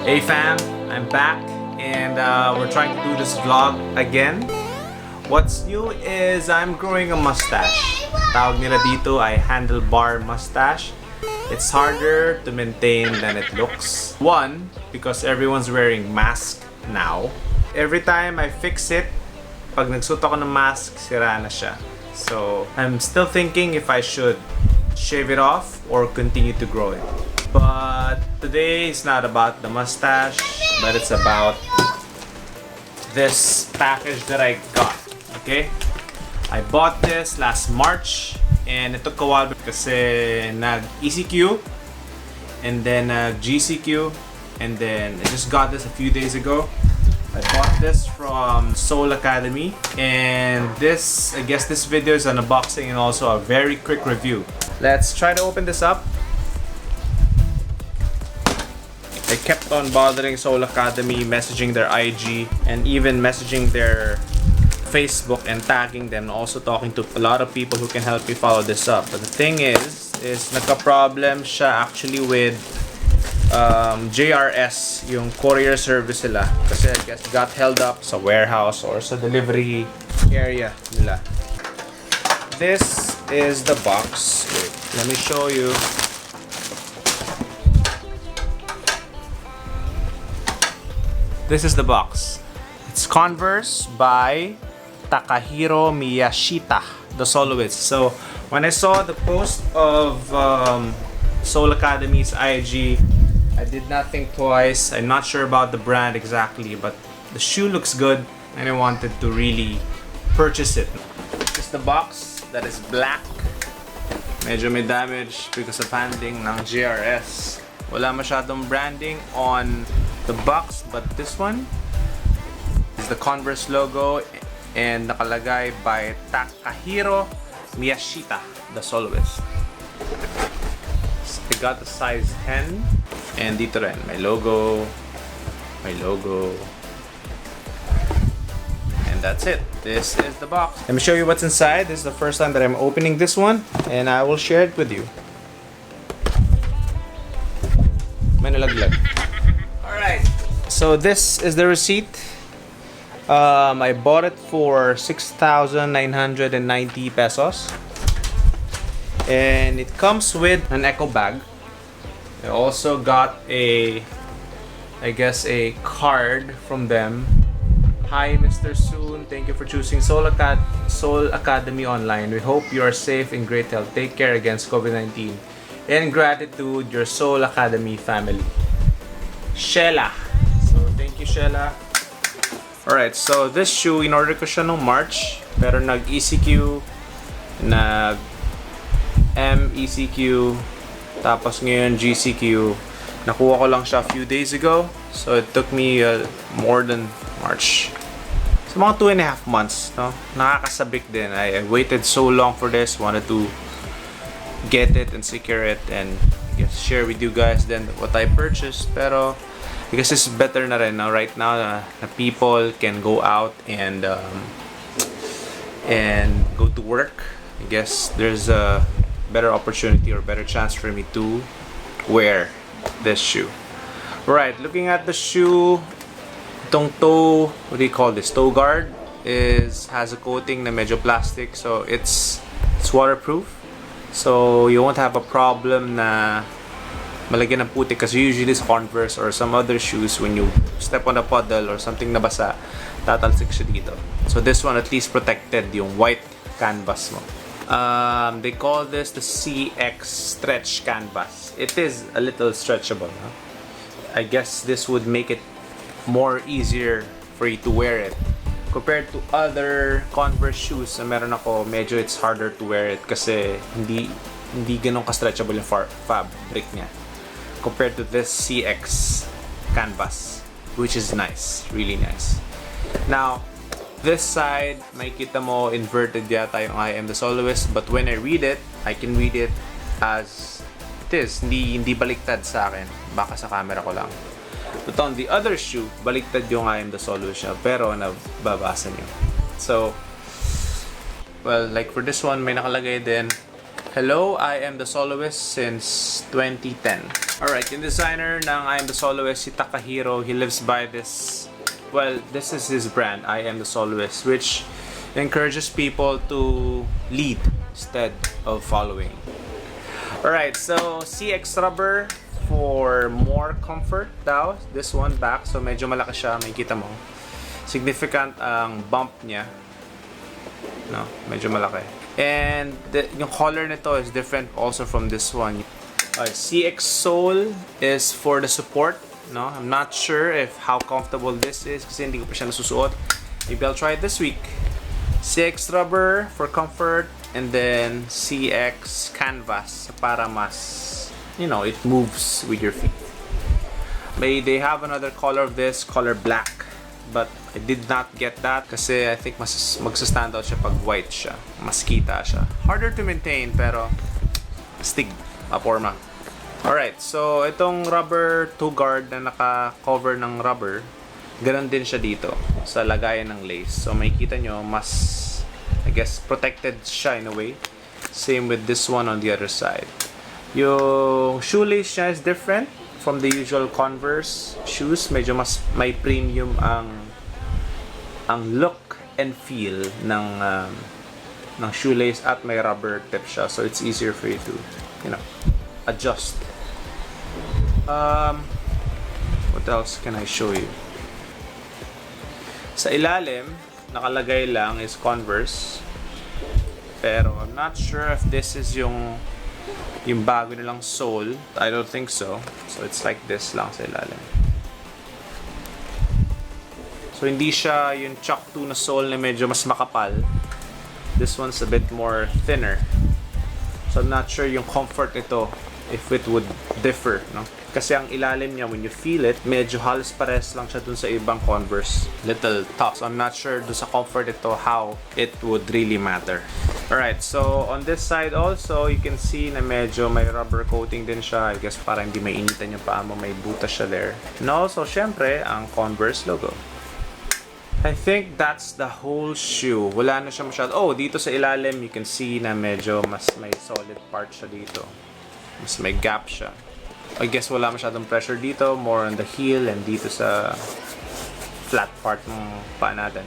Hey fam, I'm back and we're trying to do this vlog again. What's new is I'm growing a mustache. Tawag nila dito ay handlebar mustache. It's harder to maintain than it looks. One, because everyone's wearing mask now. Every time I fix it, pag nagsuot ako ng mask, sira na siya. So I'm still thinking if I should shave it off or continue to grow it. But today it's not about the mustache, but it's about this package that I got. Okay, I bought this last March and it took a while kasi nag ECQ and then GCQ and then I just got this a few days ago. I bought this from Soul Academy and this, I guess this video is an unboxing and also a very quick review. Let's try to open this up. I kept on bothering Soul Academy, messaging their IG and even messaging their Facebook and tagging them, also talking to a lot of people who can help me follow this up. But the thing is nagka-problem siya actually with JRS, yung courier service nila. Kasi I guess got held up sa warehouse or sa delivery area nila. This is the box. Wait, let me show you. This is the box. It's Converse by Takahiro Miyashita, TheSoloist. So when I saw the post of Soul Academy's IG, I did not think twice. I'm not sure about the brand exactly, but the shoe looks good and I wanted to really purchase it. It's the box that is black. Medyo may damage because of handling ng JRS. Wala masyadong branding on the box, but this one is the Converse logo and nakalagay by Takahiro Miyashita, TheSoloist. I got the size 10 and dito rin may logo, and that's it. This is the box. Let me show you what's inside. This is the first time that I'm opening this one and I will share it with you. May nalaglag. Alright, so this is the receipt. I bought it for 6,990 pesos. And it comes with an eco bag. I also got I guess a card from them. Hi Mr. Soon, thank you for choosing Soul Academy Online. We hope you are safe and great health. Take care against COVID-19. In gratitude, your Soul Academy family. Shella. So, thank you, Shella. Alright, so this shoe, in-order ko siya nung March. Pero nag-ECQ, nag-MECQ, tapos ngayon GCQ. Nakuha ko lang siya a few days ago. So, it took me more than March. So, mga 2.5 months. No? Nakakasabik din. I waited so long for this. Wanted to get it and secure it and I guess share with you guys then what I purchased. Pero I guess it's better na rin now, right now na people can go out and go to work. I guess there's a better opportunity or better chance for me to wear this shoe. Right, looking at the shoe, itong toe, what do you call this? Toe guard has a coating na medyo plastic, so it's waterproof. So you won't have a problem na malagyan ng putik kasi usually sa Converse or some other shoes when you step on a puddle or something na basa, tatalsik siya dito. So this one at least protected yung white canvas mo. They call this the CX stretch canvas. It is a little stretchable. Huh? I guess this would make it more easier for you to wear it. Compared to other Converse shoes na meron ako, medyo it's harder to wear it kasi hindi ganun ka-stretchable yung fabric niya. Compared to this CX canvas, which is nice, really nice. Now, this side, makikita mo inverted yata yung I am the soloist, but when I read it, I can read it as it is. Hindi baliktad sa akin. Baka sa camera ko lang. But on the other shoe, baliktad yung I am the soloist siya, pero nababasa niyo. So, well, like for this one, may nakalagay din Hello, I am TheSoloist since 2010. Alright, yung designer ng I am TheSoloist, si Takahiro, he lives by this, well, this is his brand, I am TheSoloist, which encourages people to lead instead of following. Alright, so CX rubber for more comfort daw. This one back, so medyo malaki siya, makikita mo. Significant ang bump niya. No, medyo malaki. And yung color nito is different also from this one. CX sole is for the support. No, I'm not sure if how comfortable this is kasi hindi ko pa siya nasusuot. Maybe I'll try it this week. CX rubber for comfort, and then CX canvas para mas, you know, it moves with your feet. They have another color of this, color black. But I did not get that kasi I think mas magsa-stand out siya pag white siya. Mas kita siya. Harder to maintain pero stig, maporma. Alright, so itong rubber toe guard na naka-cover ng rubber, ganun din siya dito sa lagayan ng lace. So makikita nyo, mas, I guess, protected siya in a way. Same with this one on the other side. Yung shoelace niya is different from the usual Converse shoes. Medyo mas may premium ang look and feel ng shoelace at may rubber tip siya, so it's easier for you to, you know, adjust. What else can I show you? Sa ilalim nakalagay lang is Converse, pero I'm not sure if this is yung bago nilang sole. I don't think so. So it's like this lang sa ilalim. So hindi siya yung Chuck 2 na sole na medyo mas makapal. This one's a bit more thinner. So I'm not sure yung comfort nito if it would differ, no? Kasi ang ilalim niya, when you feel it, medyo halos pares lang siya dun sa ibang Converse. Little tough. So I'm not sure dun sa comfort ito how it would really matter. Alright, so on this side also, you can see na medyo may rubber coating din siya. I guess para hindi mainitan yung paa mo, may butas siya there. And also, syempre, ang Converse logo. I think that's the whole shoe. Wala na siya masyado. Oh, dito sa ilalim, you can see na medyo mas may solid part siya dito. Mas may gap siya. I guess wala masyadong pressure dito. More on the heel and dito sa flat part ng paa natin.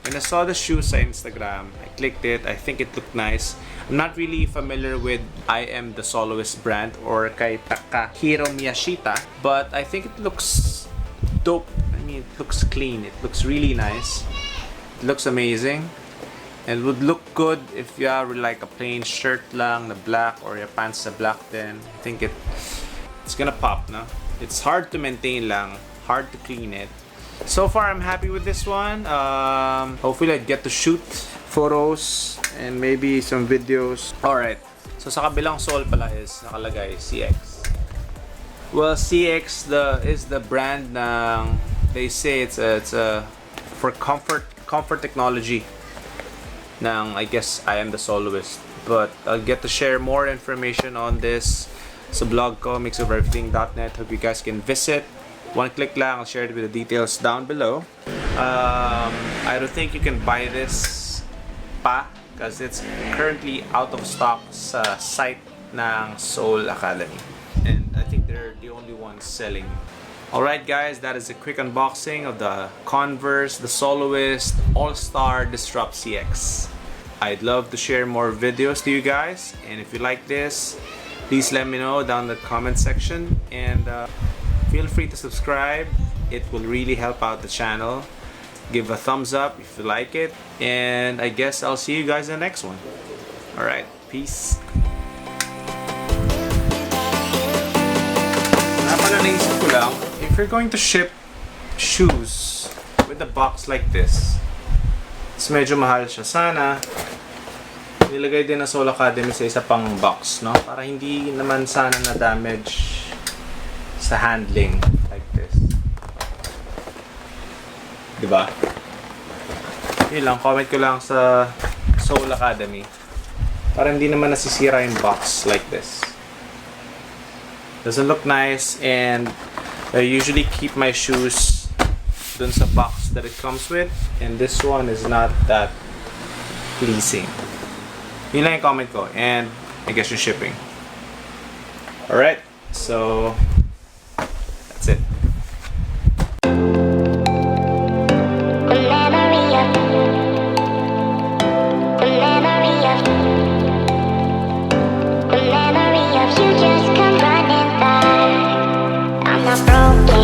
When I saw the shoe sa Instagram, I clicked it. I think it looked nice. I'm not really familiar with I am TheSoloist brand or kay Takahiro Miyashita, but I think it looks dope. It looks clean. It looks really nice. It looks amazing. And it would look good if you have like a plain shirt lang na black or your pants na black, then I think it's gonna pop, no? It's hard to maintain lang, hard to clean it. So far, I'm happy with this one. Hopefully, I get to shoot photos and maybe some videos. Alright, so sa kabilang sole pala is nakalagay CX. Well, CX is the brand ng, they say it's a for comfort technology ng, I guess, I am TheSoloist. But I'll get to share more information on this sa blog ko, mixofereverything.net. Hope you guys can visit. One click lang, I'll share it with the details down below. I don't think you can buy this pa because it's currently out of stock sa site ng Soul Academy. And I think they're the only ones selling. Alright guys, that is a quick unboxing of the Converse TheSoloist All-Star Disrupt CX. I'd love to share more videos to you guys, and if you like this, please let me know down in the comment section, and feel free to subscribe. It will really help out the channel. Give a thumbs up if you like it, and I guess I'll see you guys in the next one. Alright, peace. Naisip ko lang, if you're going to ship shoes with a box like this, it's medyo mahal siya. Sana nilagay din na Soul Academy sa isa pang box, no? Para hindi naman sana na damage sa handling like this. Diba? Yun lang, comment ko lang sa Soul Academy para hindi naman nasisira yung box like this. Doesn't look nice, and I usually keep my shoes dun sa box that it comes with, and this one is not that pleasing. Yun lang yung comment ko. And I guess yung shipping. Alright, so that's it. You just come running back. I'm not broken.